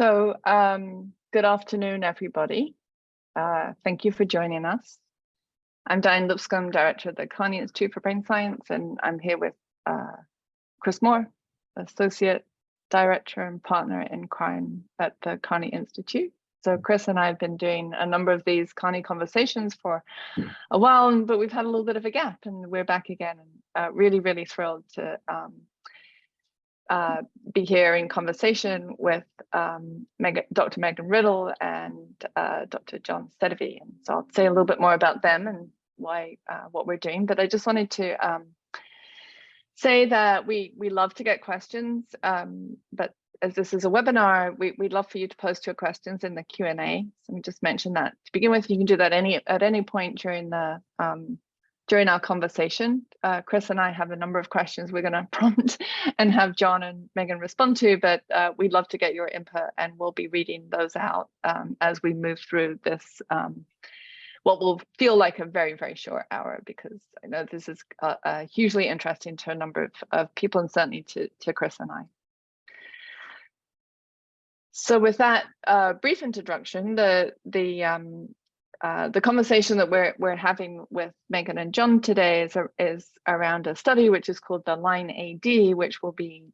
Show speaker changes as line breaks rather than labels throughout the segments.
Good afternoon, everybody. Thank you for joining us. I'm Diane Lipscomb, Director of the Carney Institute for Brain Science, and I'm here with Chris Moore, Associate Director and Partner in Crime at the Carney Institute. So Chris and I have been doing a number of these Carney conversations for a while, but we've had a little bit of a gap, and we're back again, and really, really thrilled to be here in conversation with Dr. Meghan Riddle and Dr. John Sedivy. And so I'll say a little bit more about them and why what we're doing. But I just wanted to say that we love to get questions, but as this is a webinar, we'd love for you to post your questions in the Q&A. So we just mentioned that to begin with. You can do that at any point during the during our conversation. Chris and I have a number of questions we're going to prompt and have John and Meghan respond to, but we'd love to get your input, and we'll be reading those out as we move through this, what will feel like a very, very short hour, because I know this is hugely interesting to a number of people, and certainly to Chris and I. So with that brief introduction, the conversation that we're having with Meghan and John today is around a study which is called the Line AD, which will be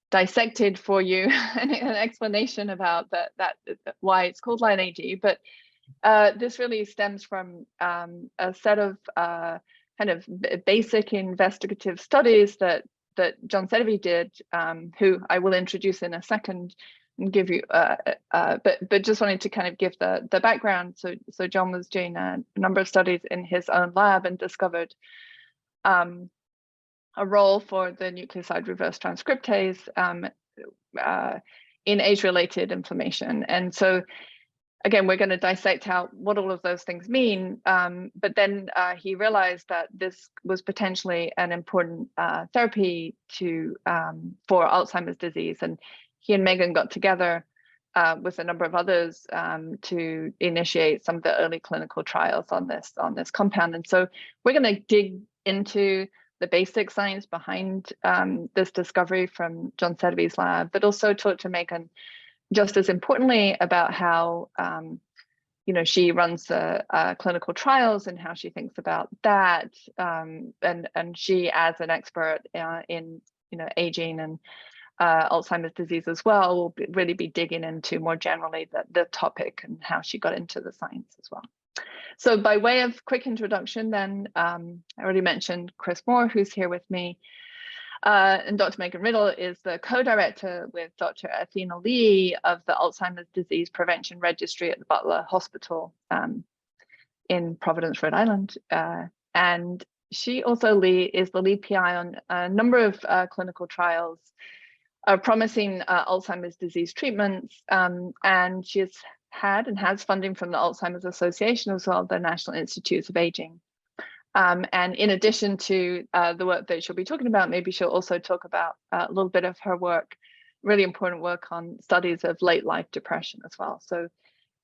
dissected for you, and an explanation about that why it's called Line AD. But this really stems from a set of kind of basic investigative studies that John Sedivy did, who I will introduce in a second and give you, but just wanted to kind of give the background. So John was doing a number of studies in his own lab and discovered a role for the nucleoside reverse transcriptase in age-related inflammation. And so again, we're going to dissect out what all of those things mean, but then he realized that this was potentially an important therapy for Alzheimer's disease, and he and Meghan got together with a number of others to initiate some of the early clinical trials on this compound. And so we're going to dig into the basic science behind this discovery from John Sedivy's lab, but also talk to Meghan, just as importantly, about how she runs the clinical trials and how she thinks about that, and she, as an expert in aging and Alzheimer's disease as well, will really be digging into more generally the topic and how she got into the science as well. So by way of quick introduction, then I already mentioned Chris Moore, who's here with me. And Dr. Meghan Riddle is the co-director with Dr. Athena Lee of the Alzheimer's Disease Prevention Registry at the Butler Hospital in Providence, Rhode Island. And she also is the lead PI on a number of clinical trials promising Alzheimer's disease treatments. And she has had and has funding from the Alzheimer's Association as well, the National Institutes of Aging. And in addition to the work that she'll be talking about, maybe she'll also talk about a little bit of her work, really important work on studies of late life depression as well. So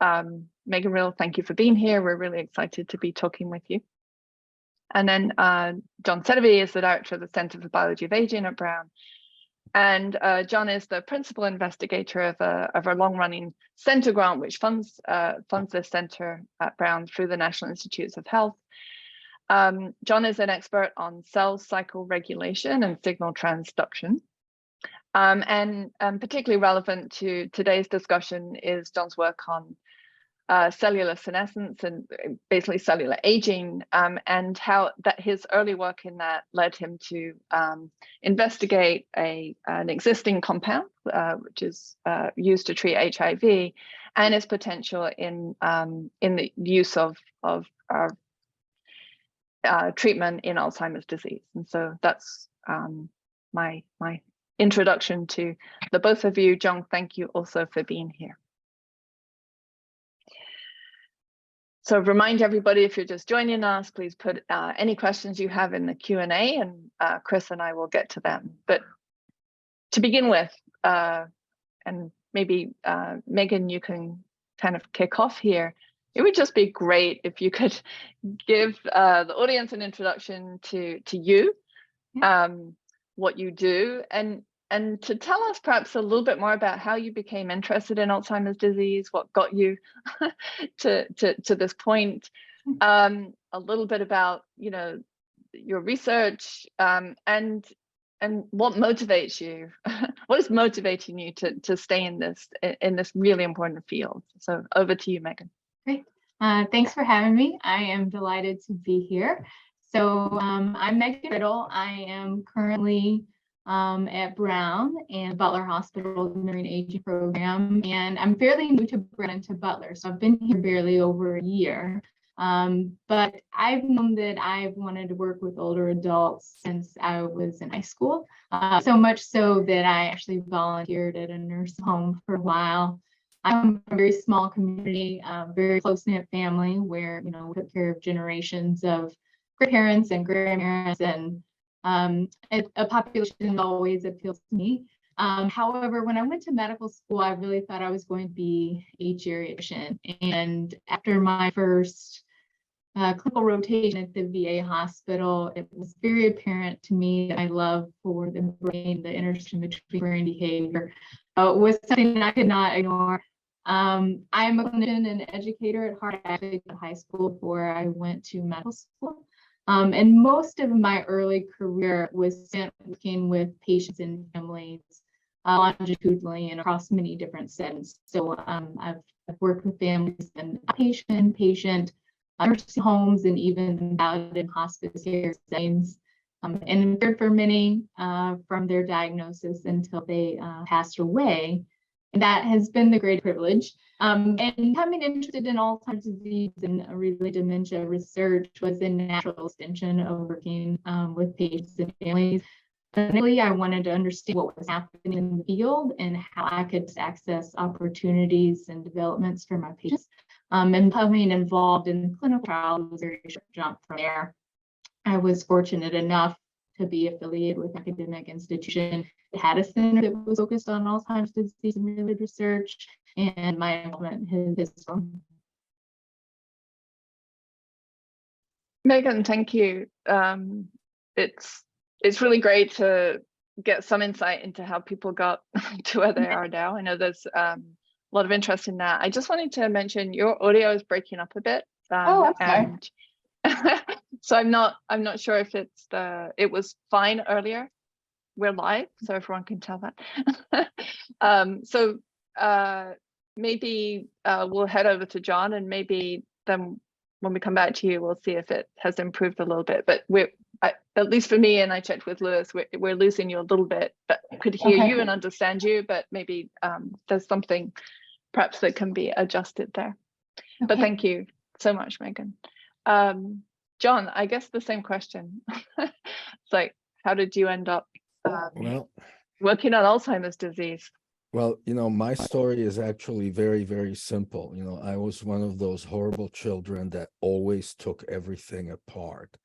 Meghan Riddle, thank you for being here. We're really excited to be talking with you. And then John Sedivy is the director of the Center for Biology of Aging at Brown. And John is the principal investigator of a long-running center grant, which funds this center at Brown through the National Institutes of Health. John is an expert on cell cycle regulation and signal transduction. And particularly relevant to today's discussion is John's work on cellular senescence and basically cellular aging, and how his early work in that led him to investigate an existing compound, which is used to treat HIV, and its potential in the use of treatment in Alzheimer's disease. And so that's my introduction to the both of you. John, thank you also for being here. So remind everybody, if you're just joining us, please put any questions you have in the Q&A, and Chris and I will get to them. But to begin with, and maybe Meghan, you can kind of kick off here. It would just be great if you could give the audience an introduction to you, what you do, and and to tell us perhaps a little bit more about how you became interested in Alzheimer's disease, what got you to this point, a little bit about, you know, your research, and what motivates you. What is motivating you to stay in this really important field? So over to you, Meghan.
Great. Thanks for having me. I am delighted to be here. So I'm Meghan Riddle. I am currently at Brown and Butler Hospital Marine Aging Program, and I'm fairly new to Brown and to Butler, so I've been here barely over a year. But I've known that I've wanted to work with older adults since I was in high school, so much so that I actually volunteered at a nursing home for a while. I'm from a very small community, very close-knit family where, you know, we took care of generations of grandparents and grandparents, and a population that always appeals to me. However, when I went to medical school, I really thought I was going to be a geriatrician. And after my first clinical rotation at the VA hospital, it was very apparent to me that my love for the brain, the intersection between brain behavior, was something that I could not ignore. I'm a clinician and educator at heart. I actually went to high school before I went to medical school. And most of my early career was spent working with patients and families longitudinally and across many different settings. So I've worked with families in outpatient, patient, nursing homes, and even out in hospice care settings, and cared for many from their diagnosis until they passed away. And that has been the great privilege. And becoming interested in Alzheimer's disease and related dementia research was a natural extension of working with patients and families. Initially, I wanted to understand what was happening in the field and how I could access opportunities and developments for my patients. And becoming involved in clinical trials was a very short jump from there. I was fortunate enough to be affiliated with an academic institution that had a center that was focused on Alzheimer's disease and related research, and my involvement has grown.
Meghan, thank you. It's really great to get some insight into how people got to where they are now. I know there's a lot of interest in that. I just wanted to mention your audio is breaking up a bit.
I'm sorry.
So I'm not sure if it was fine earlier. We're live, so everyone can tell that. So maybe we'll head over to John, and maybe then when we come back to you, we'll see if it has improved a little bit. But at least for me, and I checked with Lewis, we're losing you a little bit, but could hear you and understand you, but maybe there's something perhaps that can be adjusted there. Okay. But thank you so much, Meghan. John, I guess the same question. It's like, how did you end up working on Alzheimer's disease?
Well, you know, my story is actually very, very simple. You know, I was one of those horrible children that always took everything apart.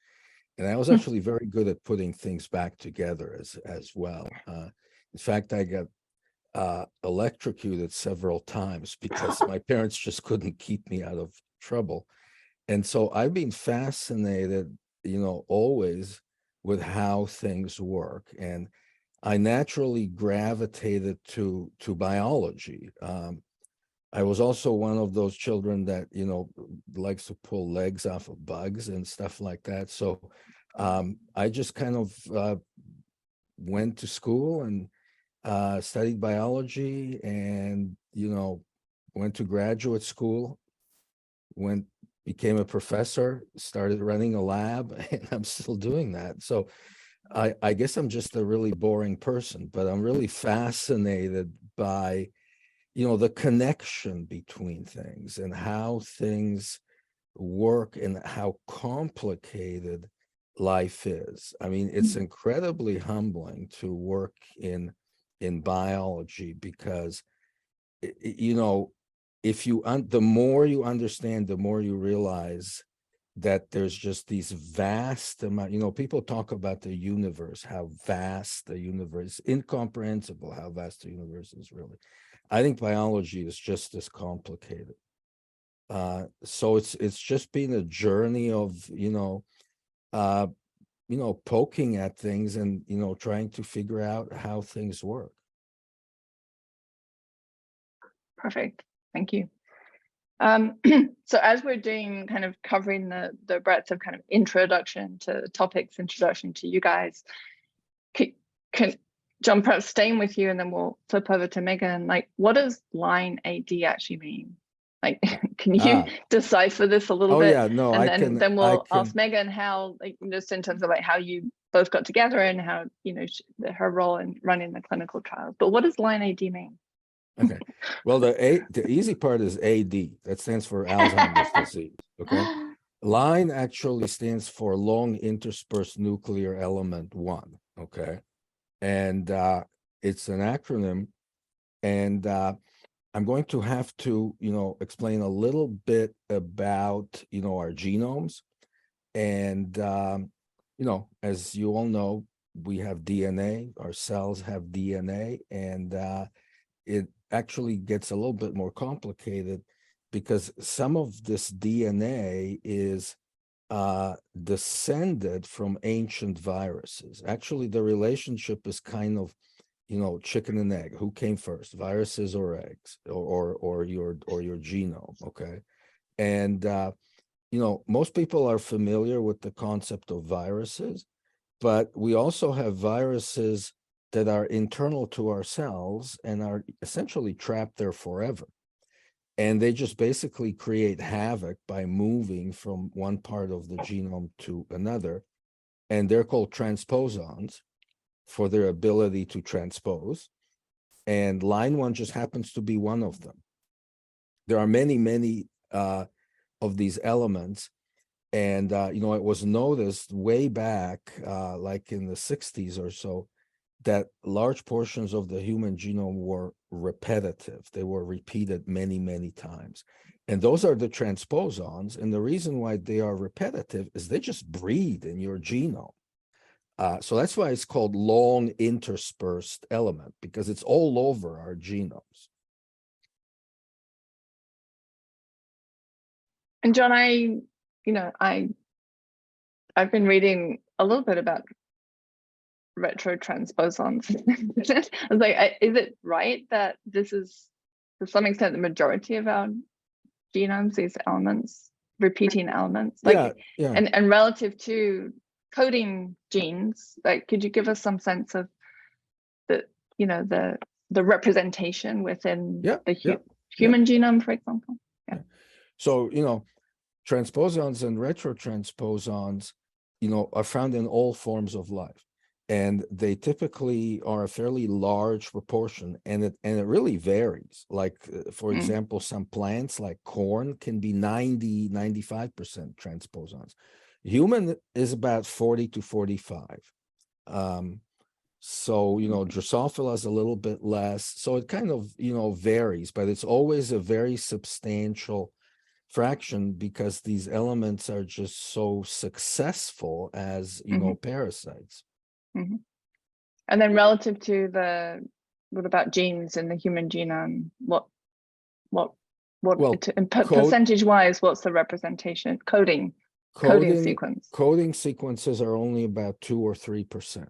And I was actually very good at putting things back together as well. In fact, I got electrocuted several times because my parents just couldn't keep me out of trouble. And so I've been fascinated, you know, always with how things work. And I naturally gravitated to biology. I was also one of those children that, you know, likes to pull legs off of bugs and stuff like that. So I just kind of went to school and studied biology, and, you know, went to graduate school, became a professor, started running a lab, and I'm still doing that. So I guess I'm just a really boring person, but I'm really fascinated by, you know, the connection between things and how things work and how complicated life is. I mean, it's incredibly humbling to work in biology because, you know, if you the more you understand, the more you realize that there's just these vast amount, you know, people talk about the universe, how vast the universe, incomprehensible how vast the universe is really. I think biology is just as complicated. So it's just been a journey of, you know, poking at things and, trying to figure out how things work.
Perfect. Thank you. So as we're doing kind of covering the breadth of kind of introduction to topics, introduction to you guys, can John, perhaps staying with you, and then we'll flip over to Meghan, like, what does line AD actually mean? Like, can you decipher this a little bit?
Yeah, no,
and then we'll ask Meghan how, like, just in terms of like how you both got together and how, her role in running the clinical trials. But what does line AD mean?
Okay, well, the easy part is AD. That stands for Alzheimer's disease. Okay, line actually stands for long interspersed nuclear element 1. Okay, and it's an acronym, and I'm going to have to explain a little bit about our genomes, and as you all know, we have DNA. Our cells have DNA, and it actually gets a little bit more complicated because some of this DNA is descended from ancient viruses. Actually, the relationship is kind of, chicken and egg. Who came first, viruses or eggs, or your genome? Okay, and most people are familiar with the concept of viruses, but we also have viruses that are internal to our cells and are essentially trapped there forever. And they just basically create havoc by moving from one part of the genome to another. And they're called transposons for their ability to transpose. And line 1 just happens to be one of them. There are many, many of these elements. And, it was noticed way back, like in the 60s or so, that large portions of the human genome were repetitive. They were repeated many, many times. And those are the transposons. And the reason why they are repetitive is they just breed in your genome. So that's why it's called long interspersed element, because it's all over our genomes.
And John, I've been reading a little bit about retrotransposons. I was like, is it right that this is, to some extent, the majority of our genomes, these elements, repeating elements? Like,
yeah.
And relative to coding genes, like, could you give us some sense of the representation within the human genome, for example? Yeah.
So, transposons and retrotransposons, are found in all forms of life. And they typically are a fairly large proportion, and it really varies. Like, for example, some plants like corn can be 90-95% transposons. Human is about 40 to 45. So, Drosophila is a little bit less. So it kind of, varies, but it's always a very substantial fraction because these elements are just so successful as, parasites.
Mm-hmm. And then relative to what about genes in the human genome? Percentage wise, what's the representation? Coding sequence.
Coding sequences are only about 2 or 3%.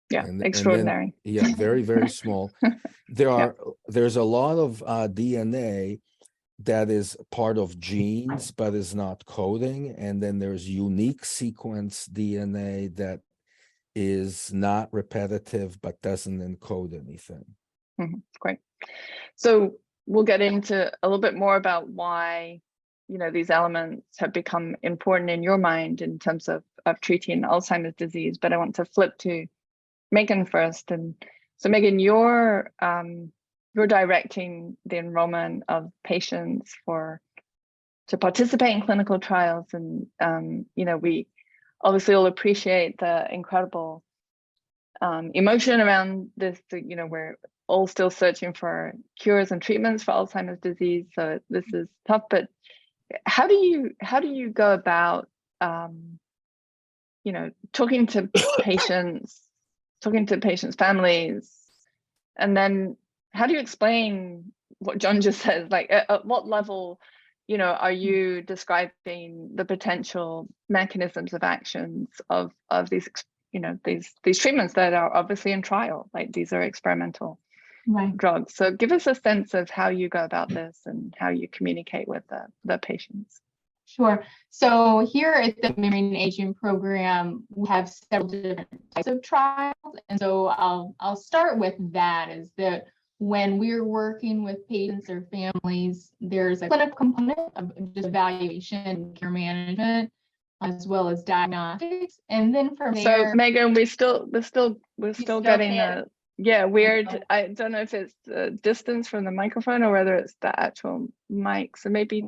Yeah, extraordinary.
And then, very, very small. There's a lot of DNA that is part of genes, but is not coding. And then there's unique sequence DNA that is not repetitive, but doesn't encode anything.
Great. So we'll get into a little bit more about why, these elements have become important in your mind in terms of treating Alzheimer's disease. But I want to flip to Meghan first. And so Meghan, you're directing the enrollment of patients to participate in clinical trials. And, we obviously all appreciate the incredible emotion around this. We're all still searching for cures and treatments for Alzheimer's disease. So this is tough, but how do you go about, talking to patients, families, and then how do you explain what John just said? Like, at what level, are you describing the potential mechanisms of actions of these, these treatments that are obviously in trial, like these are experimental drugs. So give us a sense of how you go about this and how you communicate with the patients.
Sure. So here at the Memory and Aging Program, we have several different types of trials. And so I'll start with that, is that when we're working with patients or families, there's a clinical component of just evaluation and care management, as well as diagnostics. And then from there.
So Meghan, we're still getting weird. I don't know if it's the distance from the microphone or whether it's the actual mic. So maybe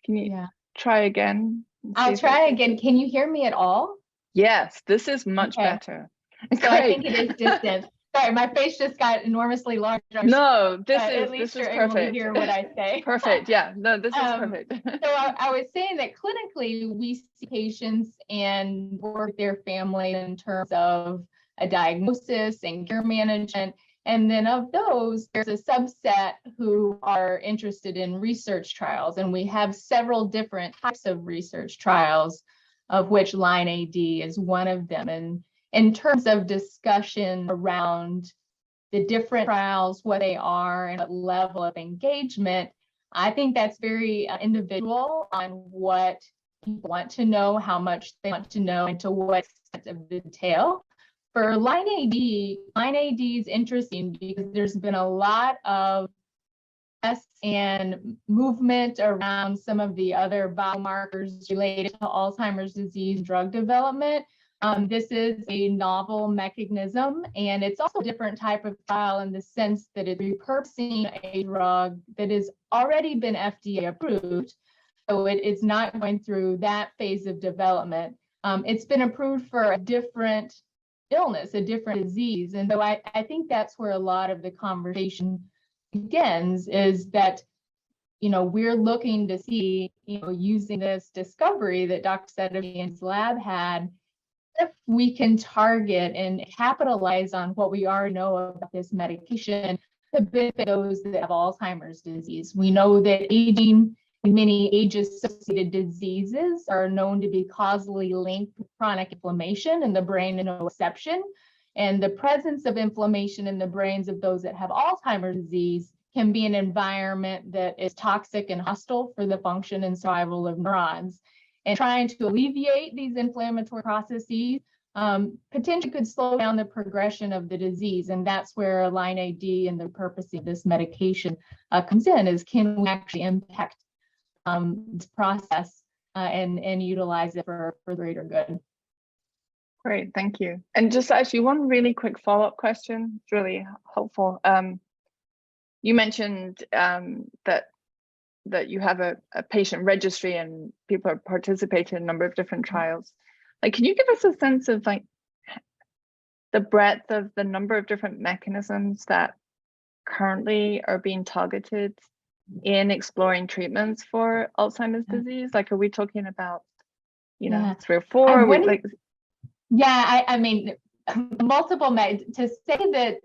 can you try again?
I'll try again. Can you hear me at all?
Yes, this is much better.
So great. I think it is distant. Sorry, my face just got enormously large.
No, this is
you're
perfect.
Able to hear what I say.
Perfect. Yeah. No, this is perfect.
So I was saying that clinically we see patients and work with their family in terms of a diagnosis and care management. And then of those, there's a subset who are interested in research trials. And we have several different types of research trials, of which Line AD is one of them. And in terms of discussion around the different trials, what they are and what level of engagement, I think that's very individual on what people want to know, how much they want to know, and to what extent of detail. For Line AD is interesting because there's been a lot of tests and movement around some of the other biomarkers related to Alzheimer's disease drug development. This is a novel mechanism, and it's also a different type of trial in the sense that it's repurposing a drug that has already been FDA approved. So it's not going through that phase of development. It's been approved for a different illness, a different disease. And so I think that's where a lot of the conversation begins, is that, we're looking to see, using this discovery that Dr. Sedivy and his lab had, if we can target and capitalize on what we already know about this medication to benefit those that have Alzheimer's disease. We know that aging and many age-associated diseases are known to be causally linked with chronic inflammation in the brain, and no exception. And the presence of inflammation in the brains of those that have Alzheimer's disease can be an environment that is toxic and hostile for the function and survival of neurons. And trying to alleviate these inflammatory processes potentially could slow down the progression of the disease. And that's where Line AD and the purpose of this medication comes in, is can we actually impact this process and utilize it for greater good.
Great, thank you. And just actually one really quick follow-up question, it's really helpful. You mentioned that you have a patient registry and people are participating in a number of different trials. Like, can you give us a sense of like the breadth of the number of different mechanisms that currently are being targeted in exploring treatments for Alzheimer's disease? Like, are we talking about, 3 or 4?
I mean, multiple, to say that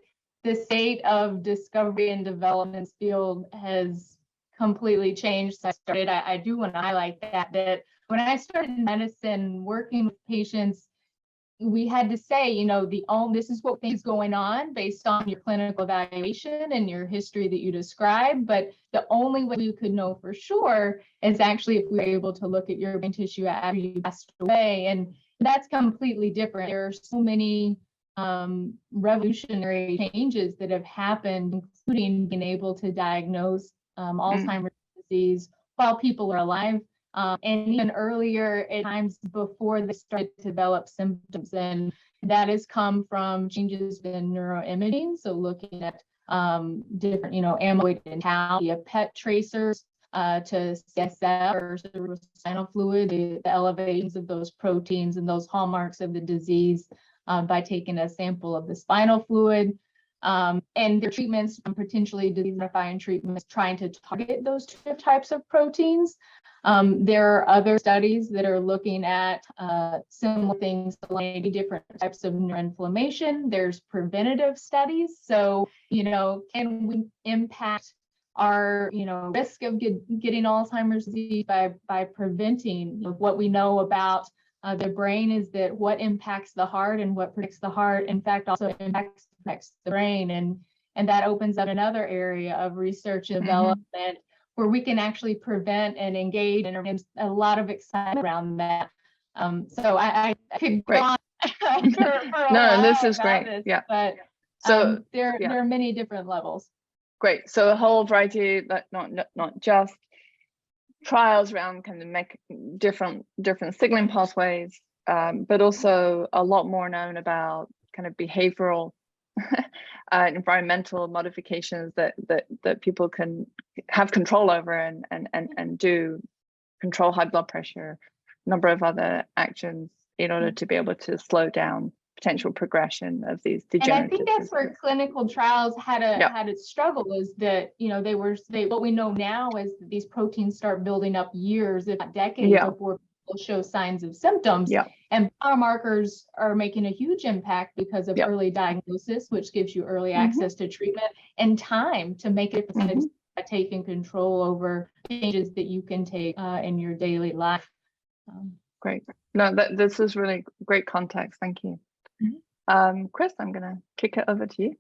the state of discovery and development field has completely changed. So I do want to highlight that when I started medicine, working with patients, we had to say, this is what is going on based on your clinical evaluation and your history that you described. But the only way we could know for sure is actually if we were able to look at your brain tissue after you passed away. And that's completely different. There are so many revolutionary changes that have happened, including being able to diagnose Alzheimer's disease while people are alive, and even earlier at times before they started to develop symptoms. And that has come from changes in neuroimaging, so looking at different, amyloid and tau, via PET tracers to CSF or cerebrospinal fluid, the elevations of those proteins and those hallmarks of the disease by taking a sample of the spinal fluid. And their treatments, potentially disease-modifying treatments, trying to target those two types of proteins. There are other studies that are looking at similar things, like different types of neuroinflammation. There's preventative studies. So, can we impact our risk of getting Alzheimer's disease by preventing. What we know about the brain is that what impacts the heart and what protects the heart, in fact, also impacts the brain, and that opens up another area of research and development where we can actually prevent and engage, and there's a lot of excitement around that. So I could go on for
no, this is great.
this,
Yeah.
But
so
there are many different levels.
Great. So a whole variety, but not just trials around kind of different signaling pathways, but also a lot more known about kind of behavioral environmental modifications that people can have control over and do control high blood pressure, a number of other actions in order to be able to slow down potential progression of these degenerative.
And I think that's where clinical trials had a struggle, is that what we know now is that these proteins start building up years, if not decades, before people show signs of symptoms. And biomarkers are making a huge impact because of early diagnosis, which gives you early access to treatment and time to make it taking control over changes that you can take in your daily life.
Great. No, this is really great context. Thank you. Chris, I'm going to kick it over to you.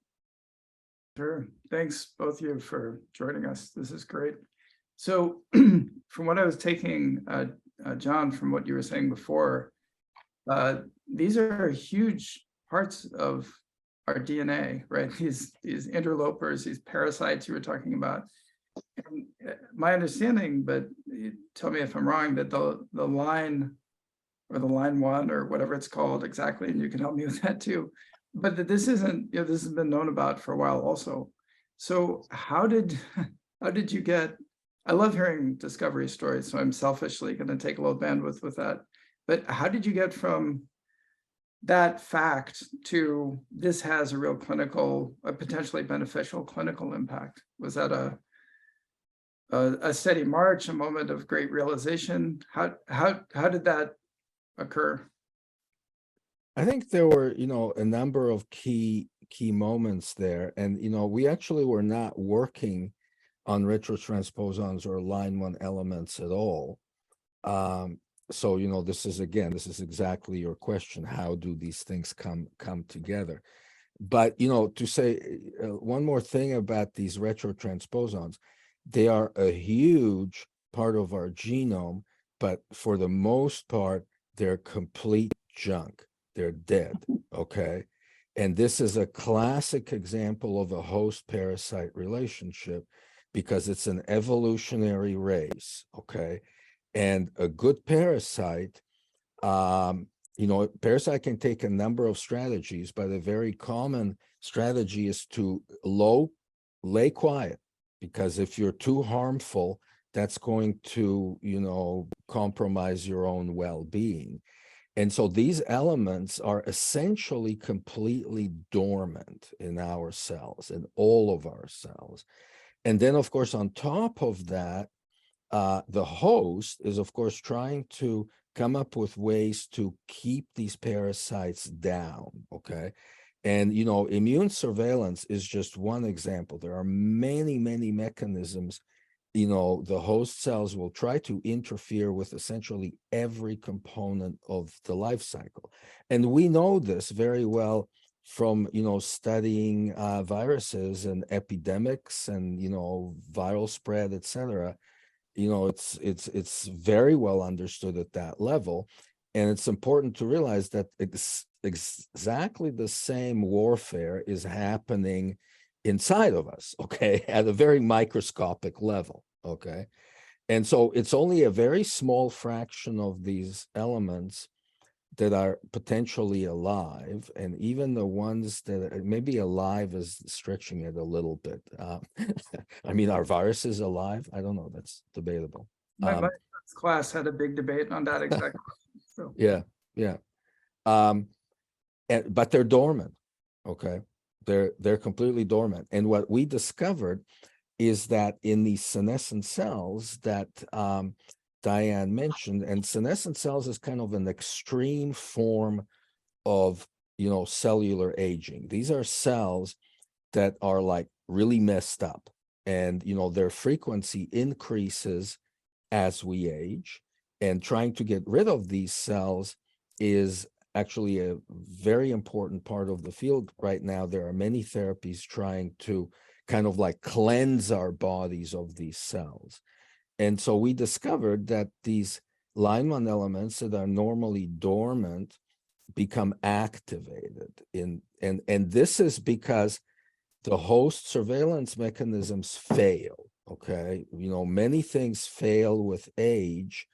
Sure. Thanks, both of you, for joining us. This is great. So from what I was taking, John, from what you were saying before, these are huge parts of our DNA, right? These interlopers, these parasites you were talking about. And my understanding, but tell me if I'm wrong, that the line, or the line one, or whatever it's called exactly, and you can help me with that too, but that this isn't, this has been known about for a while also. So how did you get, I love hearing discovery stories, so I'm selfishly going to take a little bandwidth with that, but how did you get from that fact to this has a real clinical, a potentially beneficial clinical impact? Was that a steady march, a moment of great realization? How did that occur?
I think there were, a number of key moments there. And, we actually were not working on retrotransposons or line one elements at all. So, this is exactly your question. How do these things come together? But, to say one more thing about these retrotransposons, they are a huge part of our genome, but for the most part, they're complete junk. They're dead, okay? And this is a classic example of a host-parasite relationship because it's an evolutionary race, okay? And a good parasite, parasite can take a number of strategies, but a very common strategy is to lay quiet, because if you're too harmful, that's going to, compromise your own well-being. And so these elements are essentially completely dormant in our cells, in all of our cells. And then, of course, on top of that, the host is, of course, trying to come up with ways to keep these parasites down, okay? And, immune surveillance is just one example. There are many, many mechanisms. The host cells will try to interfere with essentially every component of the life cycle. And we know this very well from, studying viruses and epidemics and, viral spread, et cetera. It's very well understood at that level. And it's important to realize that exactly the same warfare is happening inside of us, okay, at a very microscopic level, okay? And so it's only a very small fraction of these elements that are potentially alive, and even the ones that maybe alive is stretching it a little bit. I mean, are viruses alive? I don't know, that's debatable.
My class had a big debate on that exact question. So.
Yeah. But they're dormant, okay? They're completely dormant. And what we discovered is that in these senescent cells that Diane mentioned, and senescent cells is kind of an extreme form of, cellular aging. These are cells that are like really messed up, And, their frequency increases as we age. And trying to get rid of these cells is actually a very important part of the field right now. There are many therapies trying to kind of like cleanse our bodies of these cells. And so we discovered that these line 1 elements that are normally dormant become activated and this is because the host surveillance mechanisms fail. Okay, many things fail with age,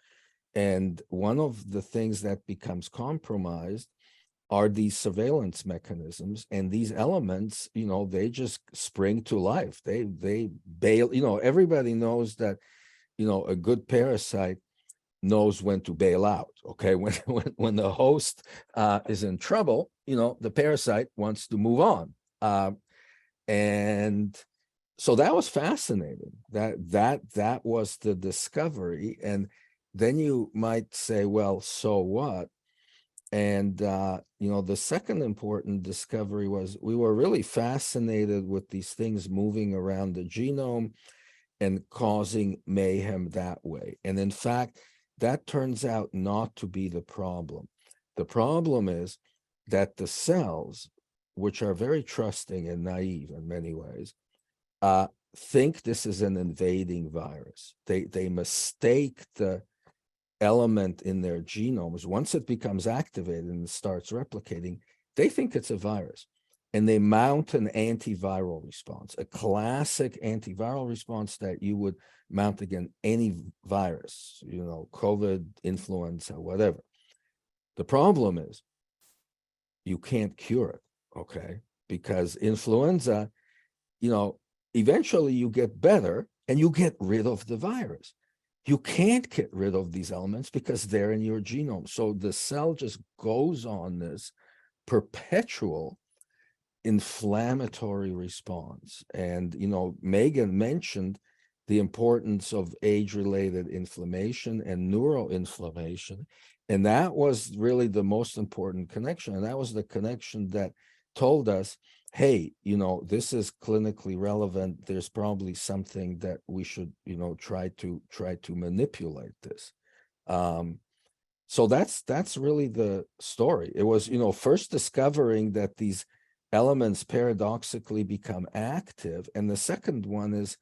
and one of the things that becomes compromised are these surveillance mechanisms, and these elements, they just spring to life. They bail. Everybody knows that a good parasite knows when to bail out. Okay, when the host is in trouble, the parasite wants to move on, and so that was fascinating. That was the discovery. And then you might say, well, so what? And the second important discovery was we were really fascinated with these things moving around the genome and causing mayhem that way. And in fact, that turns out not to be the problem. The problem is that the cells, which are very trusting and naive in many ways, think this is an invading virus. They mistake the element in their genomes. Once it becomes activated and starts replicating, they think it's a virus. And they mount an antiviral response, a classic antiviral response that you would mount against any virus, COVID, influenza, whatever. The problem is you can't cure it, okay? Because influenza, eventually you get better and you get rid of the virus. You can't get rid of these elements because they're in your genome. So the cell just goes on this perpetual inflammatory response. And, Meghan mentioned the importance of age-related inflammation and neuroinflammation. And that was really the most important connection. And that was the connection that told us, hey, this is clinically relevant. There's probably something that we should, try to manipulate this. So that's really the story. It was, first discovering that these elements paradoxically become active. And the second one is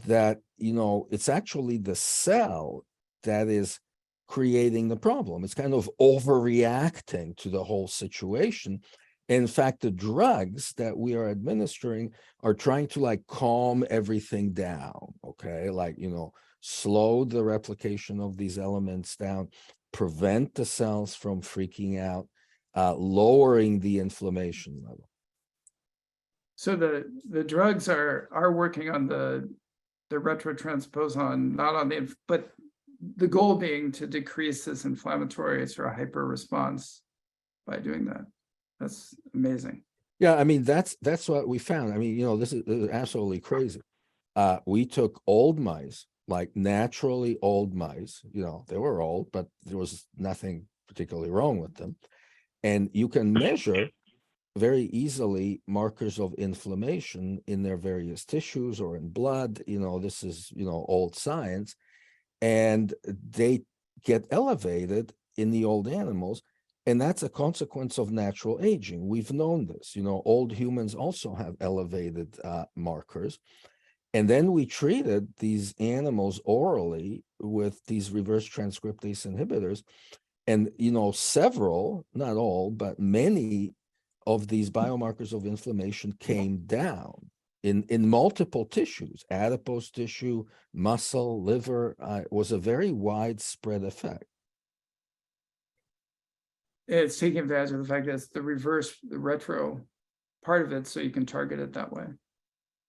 that, it's actually the cell that is creating the problem. It's kind of overreacting to the whole situation. In fact, the drugs that we are administering are trying to calm everything down, okay? Slow the replication of these elements down, prevent the cells from freaking out, lowering the inflammation level.
So the drugs are working on the retrotransposon, not on but the goal being to decrease this inflammatory sort of hyper response by doing that. That's amazing.
Yeah, I mean, that's what we found. I mean, this is absolutely crazy. We took old mice, naturally old mice, they were old, but there was nothing particularly wrong with them. And you can measure very easily markers of inflammation in their various tissues or in blood. This is, old science. And they get elevated in the old animals. And that's a consequence of natural aging. We've known this. Old humans also have elevated markers. And then we treated these animals orally with these reverse transcriptase inhibitors. And, several, not all, but many of these biomarkers of inflammation came down in multiple tissues, adipose tissue, muscle, liver. It was a very widespread effect.
It's taking advantage of the fact that it's the retro part of it, so you can target it that way.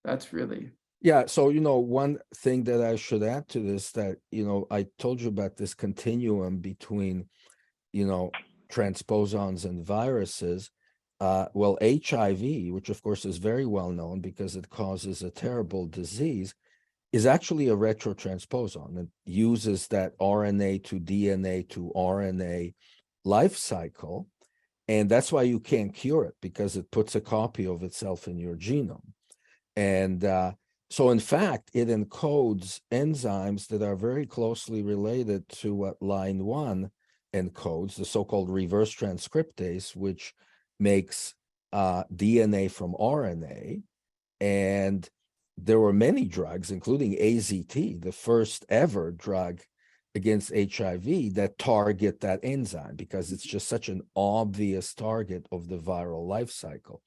That's really...
Yeah, so, one thing that I should add to this that, I told you about this continuum between, transposons and viruses. Well, HIV, which of course is very well known because it causes a terrible disease, is actually a retrotransposon. It uses that RNA to DNA to RNA life cycle. And that's why you can't cure it, because it puts a copy of itself in your genome. And So in fact, it encodes enzymes that are very closely related to what line 1 encodes, the so-called reverse transcriptase, which makes DNA from RNA. And there were many drugs, including AZT, the first ever drug against HIV, that target that enzyme because it's just such an obvious target of the viral life cycle.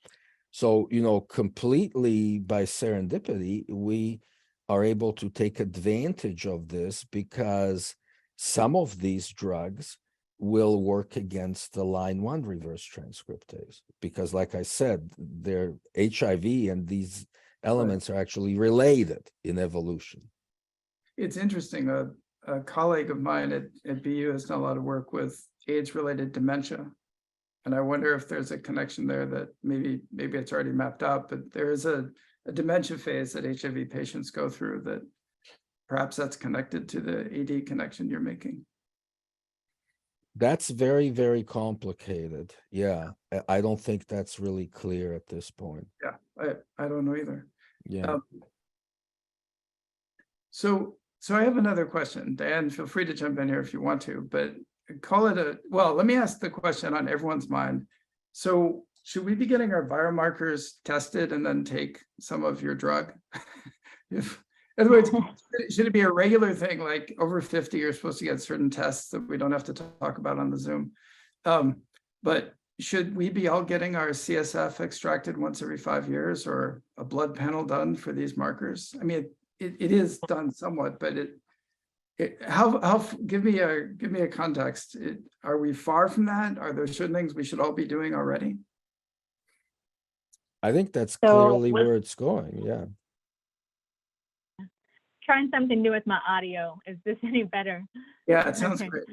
So, you know, completely by serendipity, we are able to take advantage of this because some of these drugs will work against the line 1 reverse transcriptase because, like I said, their HIV and these elements are actually related in evolution.
It's interesting. A colleague of mine at BU has done a lot of work with age-related dementia. And I wonder if there's a connection there that maybe it's already mapped out, but there is a dementia phase that HIV patients go through that perhaps that's connected to the AD connection you're making.
That's very, very complicated. Yeah, I don't think that's really clear at this point.
Yeah, I don't know either.
Yeah.
So I have another question. Dan, feel free to jump in here if you want to, but call it well, let me ask the question on everyone's mind. So should we be getting our biomarkers tested and then take some of your drug? In other words, should it be a regular thing, like over 50, you're supposed to get certain tests that we don't have to talk about on the Zoom? But should we be all getting our CSF extracted once every 5 years or a blood panel done for these markers? I mean, it is done somewhat, but give me a context. Are we far from that? Are there certain things we should all be doing already?
I think that's clearly where it's going. Yeah.
Trying something new with my audio. Is this any better?
Yeah, it sounds
Okay.
great.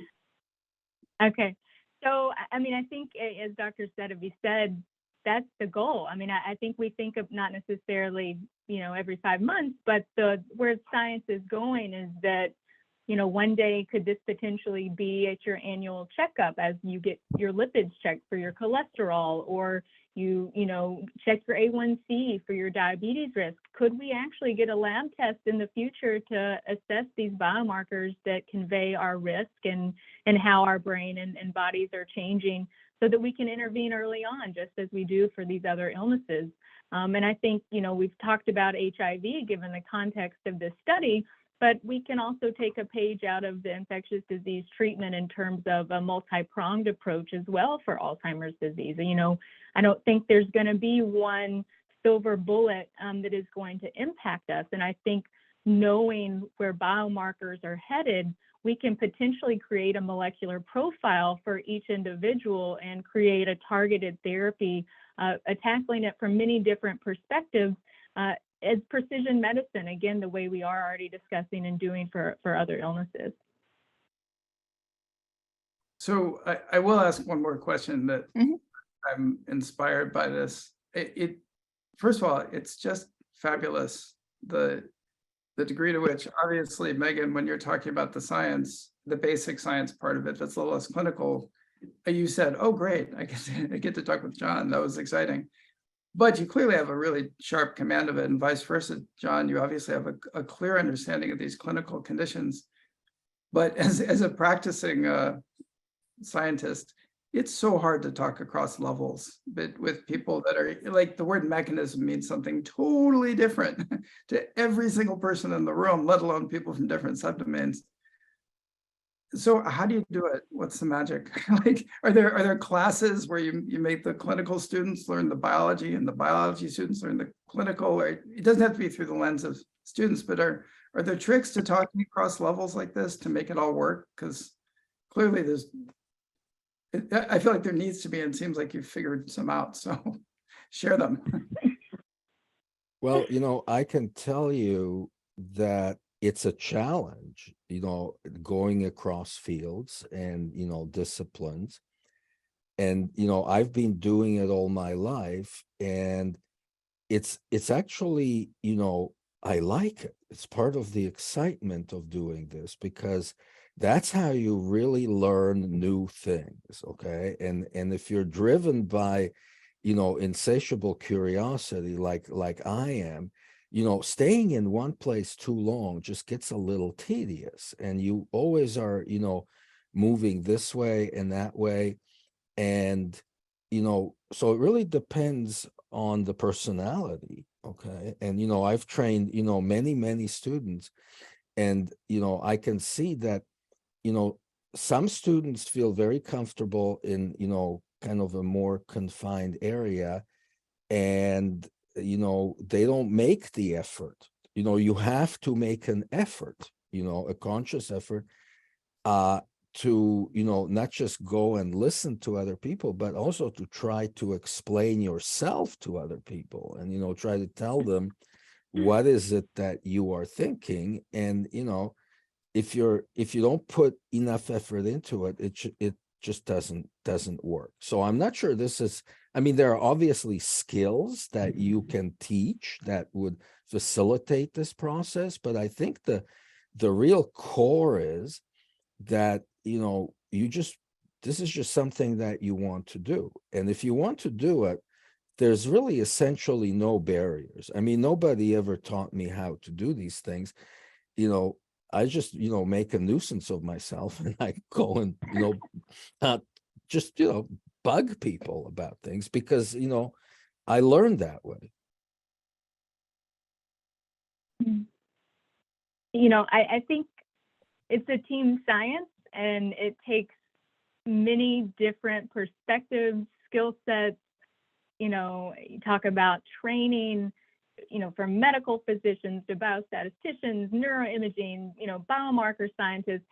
Okay. So, I mean, I think as Dr. Sedivy said, that's the goal. I mean, I think we think of not necessarily, every 5 months, but where science is going is that, one day could this potentially be at your annual checkup as you get your lipids checked for your cholesterol, or you check your A1C for your diabetes risk. Could we actually get a lab test in the future to assess these biomarkers that convey our risk and how our brain and bodies are changing so that we can intervene early on, just as we do for these other illnesses? And I think, we've talked about HIV given the context of this study, but we can also take a page out of the infectious disease treatment in terms of a multi-pronged approach as well for Alzheimer's disease. I don't think there's going to be one silver bullet that is going to impact us. And I think knowing where biomarkers are headed, we can potentially create a molecular profile for each individual and create a targeted therapy, tackling it from many different perspectives, as precision medicine, again, the way we are already discussing and doing for other illnesses.
So I will ask one more question that I'm inspired by this. First of all, it's just fabulous, the degree to which, obviously, Meghan, when you're talking about the science, the basic science part of it, that's a little less clinical, you said, oh, great, I get to talk with John. That was exciting. But you clearly have a really sharp command of it, and vice versa, John. You obviously have a clear understanding of these clinical conditions. But as a practicing scientist, it's so hard to talk across levels, but with people that are like, the word mechanism means something totally different to every single person in the room, let alone people from different subdomains. So how do you do it? What's the magic? Like, are there classes where you make the clinical students learn the biology and the biology students learn the clinical? Or it doesn't have to be through the lens of students, but are there tricks to talking across levels like this to make it all work? Because clearly I feel like there needs to be, and it seems like you've figured some out. So share them.
Well, I can tell you that it's a challenge, going across fields and, disciplines. And, I've been doing it all my life, and it's actually, I like it. It's part of the excitement of doing this, because that's how you really learn new things. Okay. And if you're driven by, insatiable curiosity, like I am, staying in one place too long just gets a little tedious, and you always are, moving this way and that way. And, so it really depends on the personality. Okay. And, I've trained, many, many students, and, I can see that, some students feel very comfortable in, kind of a more confined area, and, they don't make the effort. You have to make an effort, a conscious effort, to, not just go and listen to other people, but also to try to explain yourself to other people, and, try to tell them what is it that you are thinking. And, if you don't put enough effort into it, it just doesn't work. So I'm not sure this is, there are obviously skills that you can teach that would facilitate this process, but I think the real core is that, this is just something that you want to do. And if you want to do it, there's really essentially no barriers. Nobody ever taught me how to do these things. I just, make a nuisance of myself, and I go and, just, bug people about things because, I learned that way.
I think it's a team science, and it takes many different perspectives, skill sets. You talk about training, from medical physicians to biostatisticians, neuroimaging, biomarker scientists,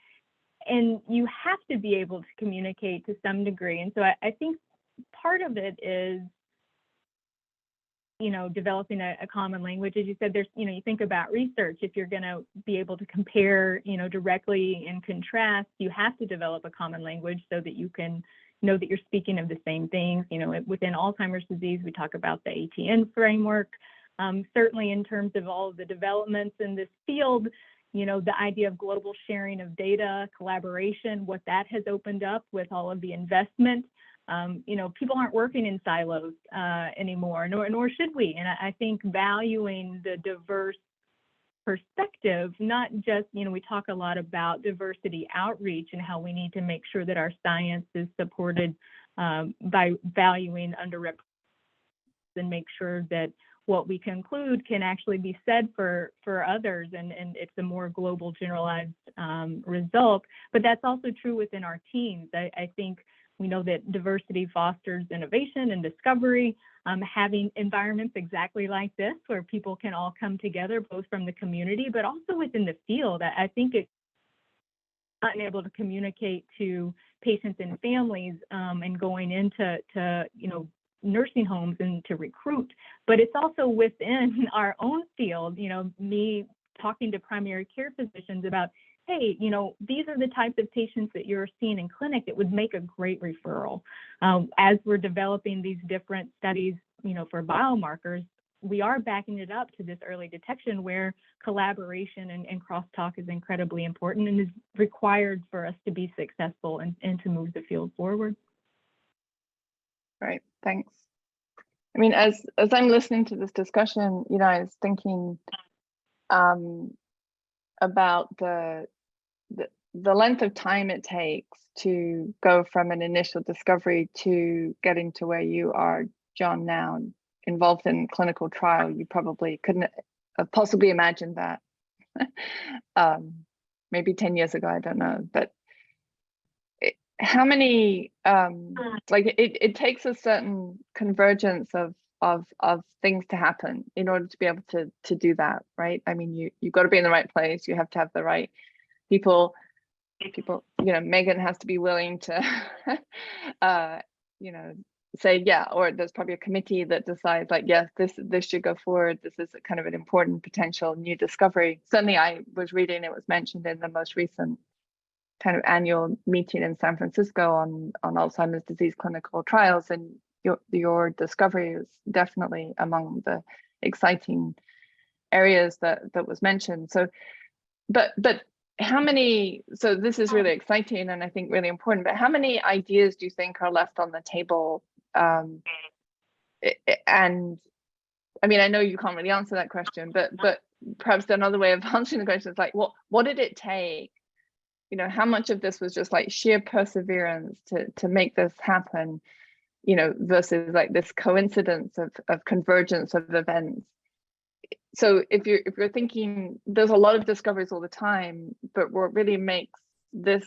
and you have to be able to communicate to some degree. And so I think part of it is, developing a common language. As you said, there's, you think about research. If you're going to be able to compare, directly and contrast, you have to develop a common language so that you can know that you're speaking of the same things. Within Alzheimer's disease, we talk about the ATN framework. Certainly in terms of all of the developments in this field, the idea of global sharing of data, collaboration, what that has opened up with all of the investment. People aren't working in silos anymore, nor should we. And I think valuing the diverse perspective, not just, we talk a lot about diversity outreach and how we need to make sure that our science is supported by valuing underrepresented, and make sure that what we conclude can actually be said for others, and it's a more global, generalized result. But that's also true within our teams. I think we know that diversity fosters innovation and discovery. Having environments exactly like this, where people can all come together, both from the community, but also within the field. I think it's not able to communicate to patients and families, and going into nursing homes and to recruit, but it's also within our own field, me talking to primary care physicians about, hey, these are the types of patients that you're seeing in clinic that would make a great referral. As we're developing these different studies, for biomarkers, we are backing it up to this early detection where collaboration and crosstalk is incredibly important and is required for us to be successful and to move the field forward.
Right, thanks. As I'm listening to this discussion, I was thinking about the length of time it takes to go from an initial discovery to getting to where you are, John, now involved in clinical trial. You probably couldn't have possibly imagined that maybe 10 years ago, I don't know, but how many it takes a certain convergence of things to happen in order to be able to do that, right? You've got to be in the right place. You have to have the right people, Meghan has to be willing to say yeah, or there's probably a committee that decides like, yes, this should go forward. This is kind of an important potential new discovery. Certainly I was reading, it was mentioned in the most recent kind of annual meeting in San Francisco on Alzheimer's disease clinical trials, and your discovery is definitely among the exciting areas that was mentioned. So, but how many? So this is really exciting and I think really important. But how many ideas do you think are left on the table? And I mean, I know you can't really answer that question, but perhaps another way of answering the question is like, what did it take? You know, how much of this was just like sheer perseverance to make this happen, you know, versus like this coincidence of convergence of events. So if you're thinking, there's a lot of discoveries all the time, but what really makes this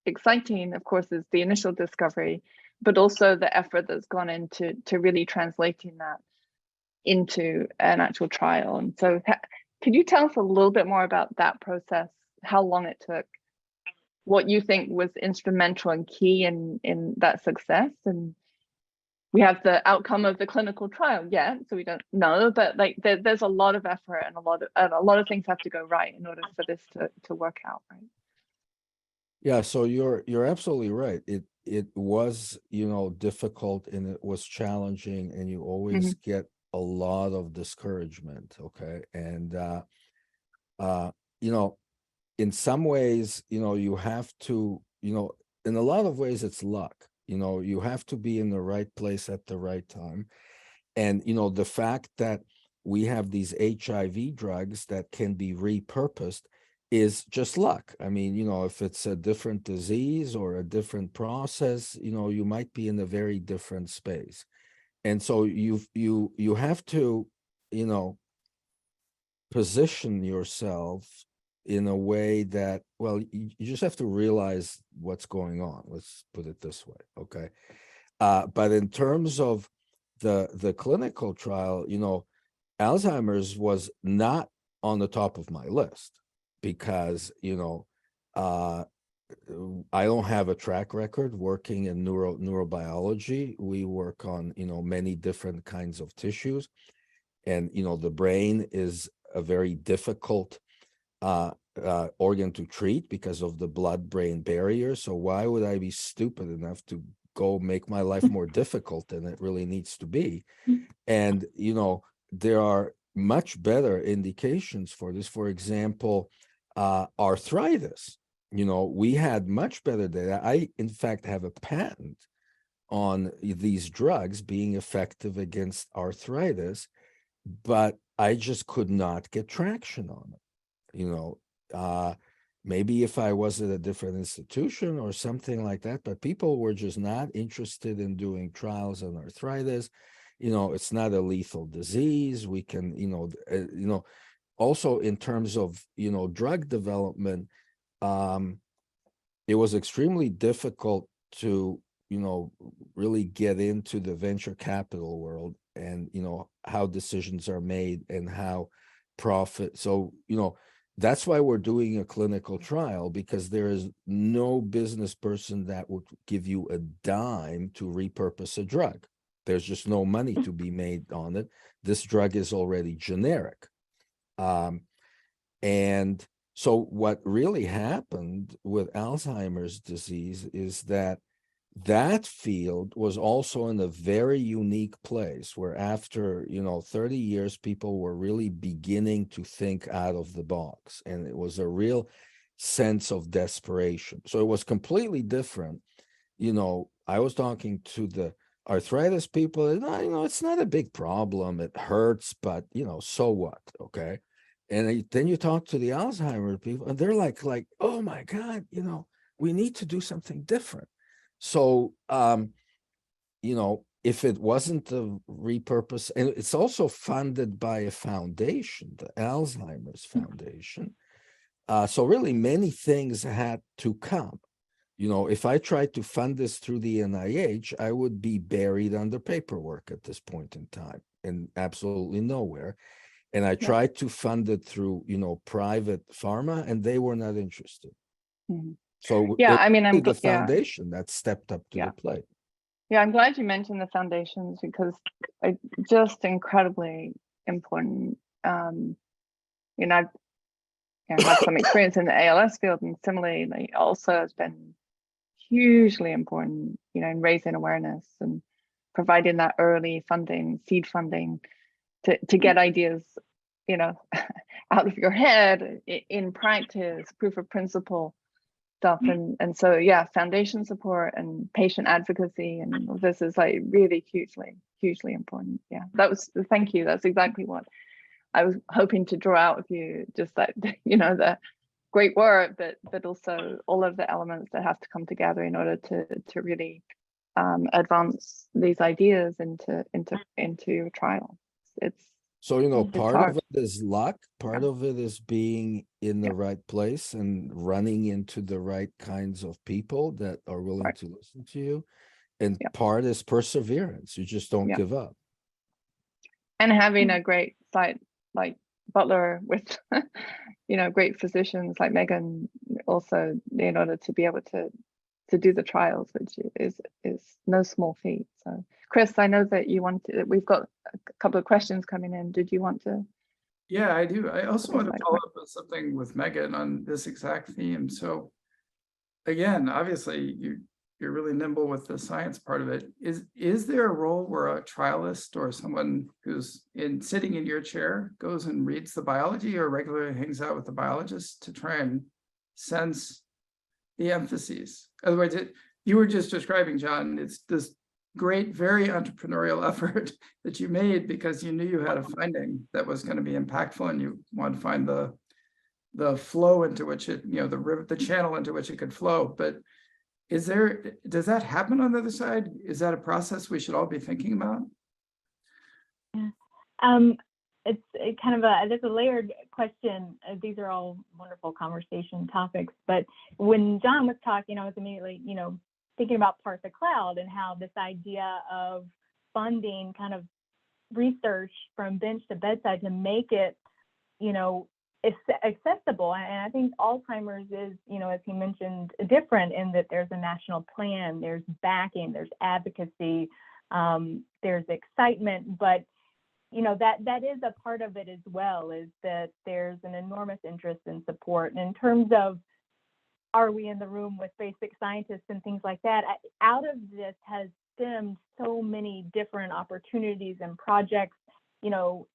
exciting, of course, is the initial discovery, but also the effort that's gone into really translating that into an actual trial. And so could you tell us a little bit more about that process, how long it took, what you think was instrumental and key in that success? And we have the outcome of the clinical trial yet, so we don't know, but like there's a lot of effort and a lot of things have to go right in order for this to work out, right?
Yeah, so you're absolutely right. It was, you know, difficult and it was challenging, and you always get a lot of discouragement, okay? And you know, in some ways, you know, you have to, you know, in a lot of ways it's luck. You know, you have to be in the right place at the right time. And, you know, the fact that we have these HIV drugs that can be repurposed is just luck. I mean, you know, if it's a different disease or a different process, you know, you might be in a very different space. And so you have to, you know, position yourself in a way that, well, you just have to realize what's going on. Let's put it this way, okay? But in terms of the clinical trial, you know, Alzheimer's was not on the top of my list because, you know, I don't have a track record working in neurobiology. We work on, you know, many different kinds of tissues. And, you know, the brain is a very difficult organ to treat because of the blood-brain barrier. So why would I be stupid enough to go make my life more difficult than it really needs to be? And, you know, there are much better indications for this. For example, arthritis. You know, we had much better data. I, in fact, have a patent on these drugs being effective against arthritis, but I just could not get traction on it. You know, maybe if I was at a different institution or something like that, but people were just not interested in doing trials on arthritis. You know, it's not a lethal disease. We can, you know, also in terms of, you know, drug development, it was extremely difficult to, you know, really get into the venture capital world and, you know, how decisions are made and how profit. So, you know, that's why we're doing a clinical trial, because there is no business person that would give you a dime to repurpose a drug. There's just no money to be made on it. This drug is already generic. And so what really happened with Alzheimer's disease is that that field was also in a very unique place where after, you know, 30 years, people were really beginning to think out of the box. And it was a real sense of desperation. So it was completely different. You know, I was talking to the arthritis people, and, you know, it's not a big problem. It hurts, but, you know, so what? Okay. And then you talk to the Alzheimer people and they're like, oh my God, you know, we need to do something different. So, you know, if it wasn't a repurpose, and it's also funded by a foundation, the Alzheimer's Foundation. So really many things had to come. You know, if I tried to fund this through the NIH, I would be buried under paperwork at this point in time and absolutely nowhere. And I tried to fund it through, you know, private pharma, and they were not interested. So
yeah, I mean,
the foundation that stepped up to the plate.
Yeah, I'm glad you mentioned the foundations because it's just incredibly important. You know, I've had some experience in the ALS field, and similarly, like, also has been hugely important, you know, in raising awareness and providing that early funding, seed funding, to get ideas, you know, out of your head in practice, proof of principle stuff. And so, yeah, foundation support and patient advocacy and this is like really hugely hugely important. Yeah, that was, thank you. That's exactly what I was hoping to draw out of you, just that, you know, the great work, but also all of the elements that have to come together in order to really advance these ideas into trial. It's
So, you know,
it's
part
hard.
of it is luck, part of it is being in the right place and running into the right kinds of people that are willing
Right.
to listen to you. And
Yeah.
part is perseverance. You just don't
Yeah.
give up.
And having a great site like Butler with, you know, great physicians like Meghan also, in order to be able to do the trials, which is no small feat. So Chris, I know that you wanted, we've got a couple of questions coming in. Did you want to?
Yeah, I do. I also want to
Like
follow
what?
up with something with Megan on this exact theme. So again, obviously you're really nimble with the science part of it. Is there a role where a trialist or someone who's sitting in your chair goes and reads the biology or regularly hangs out with the biologist to try and sense the emphases? Otherwise, you were just describing, John, it's this great, very entrepreneurial effort that you made because you knew you had a finding that was going to be impactful and you want to find the flow into which it, you know, the channel into which it could flow. But does that happen on the other side? Is that a process we should all be thinking about?
Yeah. It's there's a layered question. These are all wonderful conversation topics, but when John was talking, I was immediately, you know, thinking about Part the Cloud and how this idea of funding kind of research from bench to bedside to make it, you know, accessible. And I think Alzheimer's is, you know, as he mentioned, different in that there's a national plan, there's backing, there's advocacy, there's excitement, but you know, that is a part of it as well, is that there's an enormous interest and support. And in terms of, are we in the room with basic scientists and things like that, out of this has stemmed so many different opportunities and projects. You know,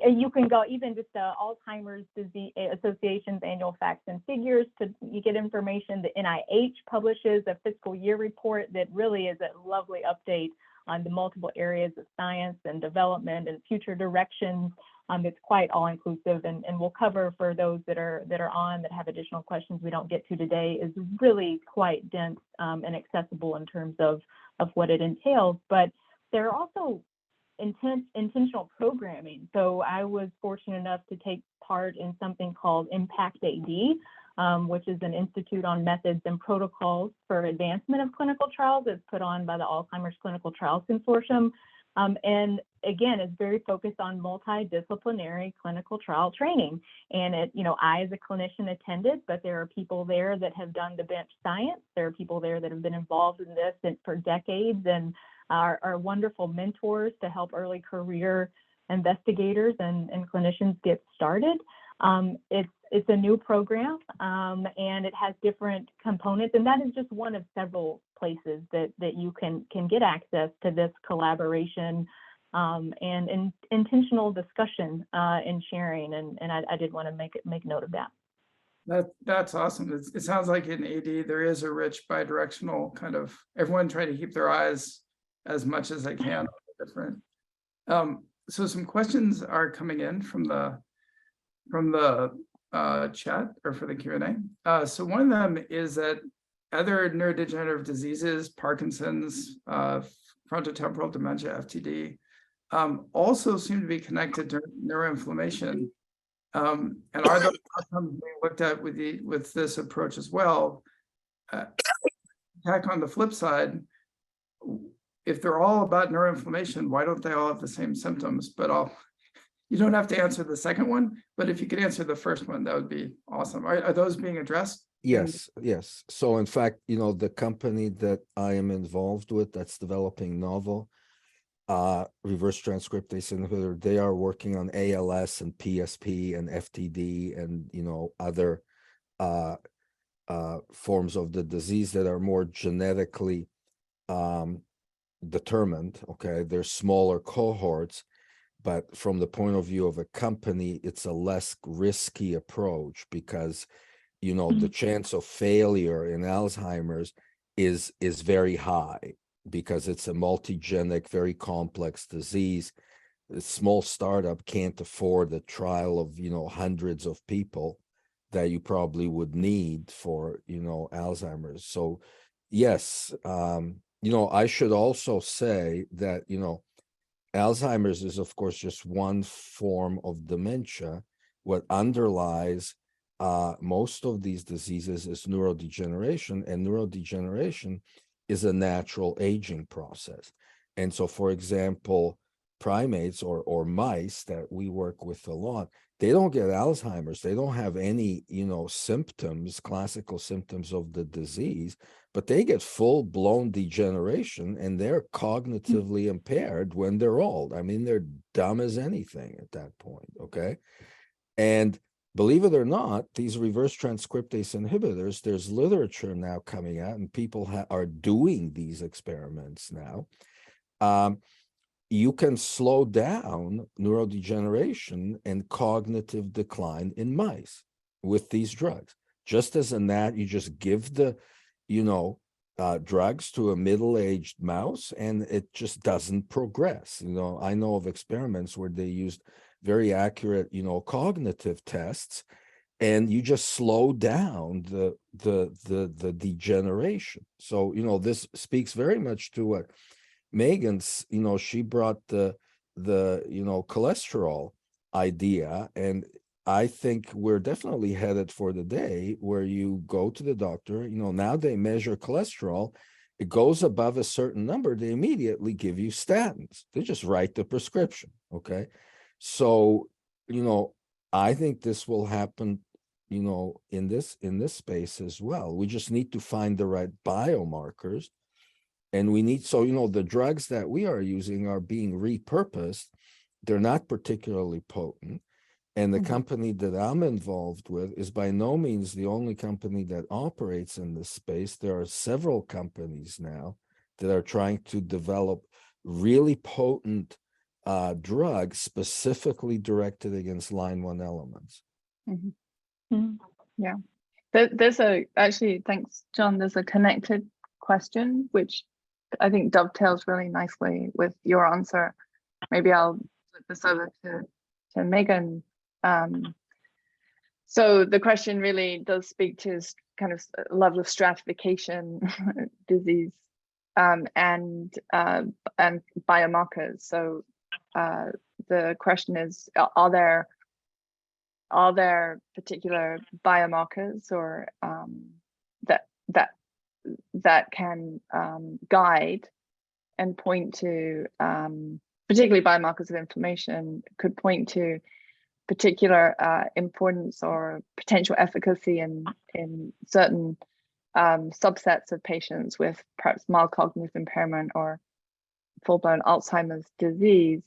you can go even just the Alzheimer's Disease Association's annual facts and figures you get information. The NIH publishes a fiscal year report that really is a lovely update on the multiple areas of science and development and future directions. It's quite all-inclusive, and we'll cover for those that are on that have additional questions we don't get to today, is really quite dense and accessible in terms of what it entails. But there are also intentional programming. So I was fortunate enough to take part in something called Impact AD, which is an institute on methods and protocols for advancement of clinical trials. It's put on by the Alzheimer's Clinical Trials Consortium. And again, it's very focused on multidisciplinary clinical trial training. And it, you know, I as a clinician attended, but there are people there that have done the bench science. There are people there that have been involved in this for decades and are wonderful mentors to help early career investigators and clinicians get started. It's a new program, and it has different components, and that is just one of several places that you can get access to this collaboration and intentional discussion and sharing. And I did want to make note of that.
That's awesome. It sounds like in AD there is a rich bidirectional kind of everyone trying to keep their eyes as much as they can on the different. So some questions are coming in from the chat or for the Q&A. So one of them is that other neurodegenerative diseases, Parkinson's, frontotemporal dementia, FTD, also seem to be connected to neuroinflammation. And are those outcomes being looked at with this approach as well? Tack on the flip side, if they're all about neuroinflammation, why don't they all have the same symptoms? But you don't have to answer the second one, but if you could answer the first one, that would be awesome. Are those being addressed?
Yes, yes. So in fact, you know, the company that I am involved with that's developing novel reverse transcriptase inhibitor, they are working on ALS and PSP and FTD and, you know, other forms of the disease that are more genetically determined. Okay, they're smaller cohorts, but from the point of view of a company, it's a less risky approach because, you know, the chance of failure in Alzheimer's is very high. because it's a multigenic, very complex disease. A small startup can't afford a trial of, hundreds of people that you probably would need for, Alzheimer's. So yes, I should also say that, Alzheimer's is, of course, just one form of dementia. What underlies most of these diseases is neurodegeneration, and neurodegeneration is a natural aging process. And so, for example, primates or mice that we work with a lot, they don't get Alzheimer's. They don't have any, symptoms, classical symptoms of the disease, but they get full-blown degeneration, and they're cognitively impaired when they're old. I mean, they're dumb as anything at that point, okay? And believe it or not, these reverse transcriptase inhibitors, there's literature now coming out, and people are doing these experiments now. You can slow down neurodegeneration and cognitive decline in mice with these drugs. Just as in that, you just give the, drugs to a middle-aged mouse, and it just doesn't progress. I know of experiments where they used very accurate, cognitive tests, and you just slow down the degeneration. So, this speaks very much to what Meghan's, she brought the cholesterol idea, and I think we're definitely headed for the day where you go to the doctor, now they measure cholesterol, it goes above a certain number, they immediately give you statins. They just write the prescription, okay? So, I think this will happen, in this space as well. We just need to find the right biomarkers. And we need, so, the drugs that we are using are being repurposed. They're not particularly potent. And the company that I'm involved with is by no means the only company that operates in this space. There are several companies now that are trying to develop really potent drugs specifically directed against line 1 elements.
Yeah. There's actually, thanks, John, there's a connected question, which I think dovetails really nicely with your answer. Maybe I'll flip this over to Meghan. So the question really does speak to kind of level of stratification, disease, and biomarkers. So the question is, are there particular biomarkers or that can guide and point to, particularly biomarkers of inflammation, could point to particular importance or potential efficacy in certain subsets of patients with perhaps mild cognitive impairment or full-blown Alzheimer's disease.